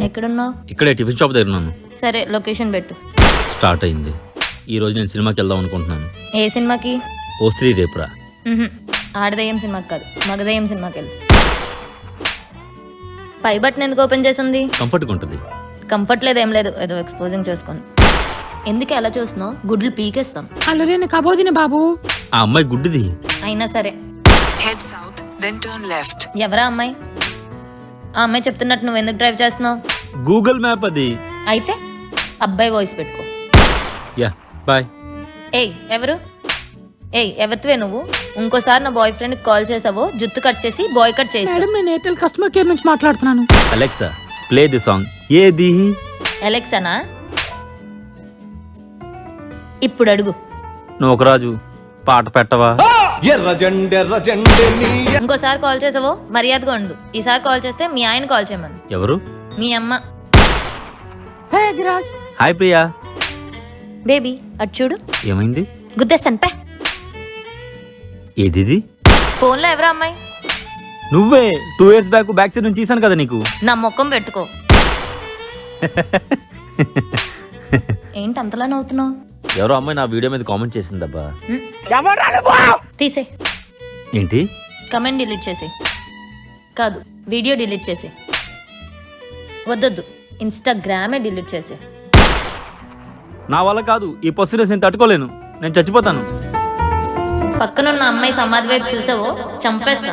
ఎక్కడున్నావు? ఇక్కడే tiffin shop దగ్గర ఉన్నాను. సరే లొకేషన్ పెట్టు. స్టార్ట్ అయింది. ఈ రోజు నేను సినిమాకి వెళ్దాం అనుకుంటున్నాను. ఏ సినిమాకి? ఓ స్త్రీ రేపురా. ఆడదయ్యం సినిమాకి కాదు, మగదయ్యం సినిమాకి వెళ్ళు. పై బట్టన్ ఎందుకు ఓపెన్ చేసింది? కంఫర్ట్గా ఉంటుంది. కంఫర్ట్ లేదు, ఏం లేదు, ఏదో ఎక్స్పోజింగ్ చేసుకోండి. ఎందుకు ఎలా చూస్తున్నావు? గుడ్లు పీకేస్తాం. అల్లరేని కబోదిని బాబు. ఆ అమ్మాయి గుడ్డిది. అయినా సరే. Head south, then turn left. ఎవరా అమ్మాయి? ఆ అమ్మాయి చెప్తున్నట్టు నువ్వు ఎందుకు డ్రైవ్ చేస్తున్నావు? గూగుల్ మ్యాప్ అది. అయితే అబ్బాయి వాయిస్ పెట్టుకో. యా బాయ్. ఏయ్ ఎవరు? ఏయ్ ఎవరివే నువ్వు? ఇంకోసారి నా బాయ్ ఫ్రెండ్ కాల్ చేసావో జుత్తు కట్ చేసి బాయ్ కట్ చేసి. మేడం నేను ఎయిర్టెల్ కస్టమర్ కేర్ నుంచి మాట్లాడుతున్నాను. Alexa play the song. ఏది? అలెక్సానా? ఇప్పుడు అడుగు. నువ్వు ఒక రాజు పాట పెట్టవా? ఇంకోసారి కాల్ చేసావో మర్యాదగా ఉండు. ఈసారి కాల్ చేస్తే మీ ఆయన కాల్ చేయమను. ఎవరు? మీ అమ్మ. హే గిరాజ్. హాయ్ ప్రియా. బేబీ అటు చూడు. ఏమైంది? గుద్దేస్తాను పే. ఏది? ఫోన్లో ఎవరా అమ్మాయి? నువ్వే 2 years బ్యాక్ సైడ్ నుంచి తీసాను కదా నీకు. నా ముఖం పెట్టుకో. ఏంటి అంతలా నవ్వుతున్నావు? ఎవరో అమ్మాయి నా వీడియో మీద కామెంట్ చేసిందబ్బా. తీసే. ఏంటి? కమెంట్ డిలీట్ చేసి కాదు, వీడియో డిలీట్ చేసి. వద్దొద్దు, ఇన్స్టాగ్రామే డిలీట్ చేసి. నా వల్ల కాదు, ఈ పొసినెస్ నేను తట్టుకోలేను. నేను చచ్చిపోతాను. పక్కనున్న అమ్మాయి సమాధి వైపు చూసావో చంపేస్తా.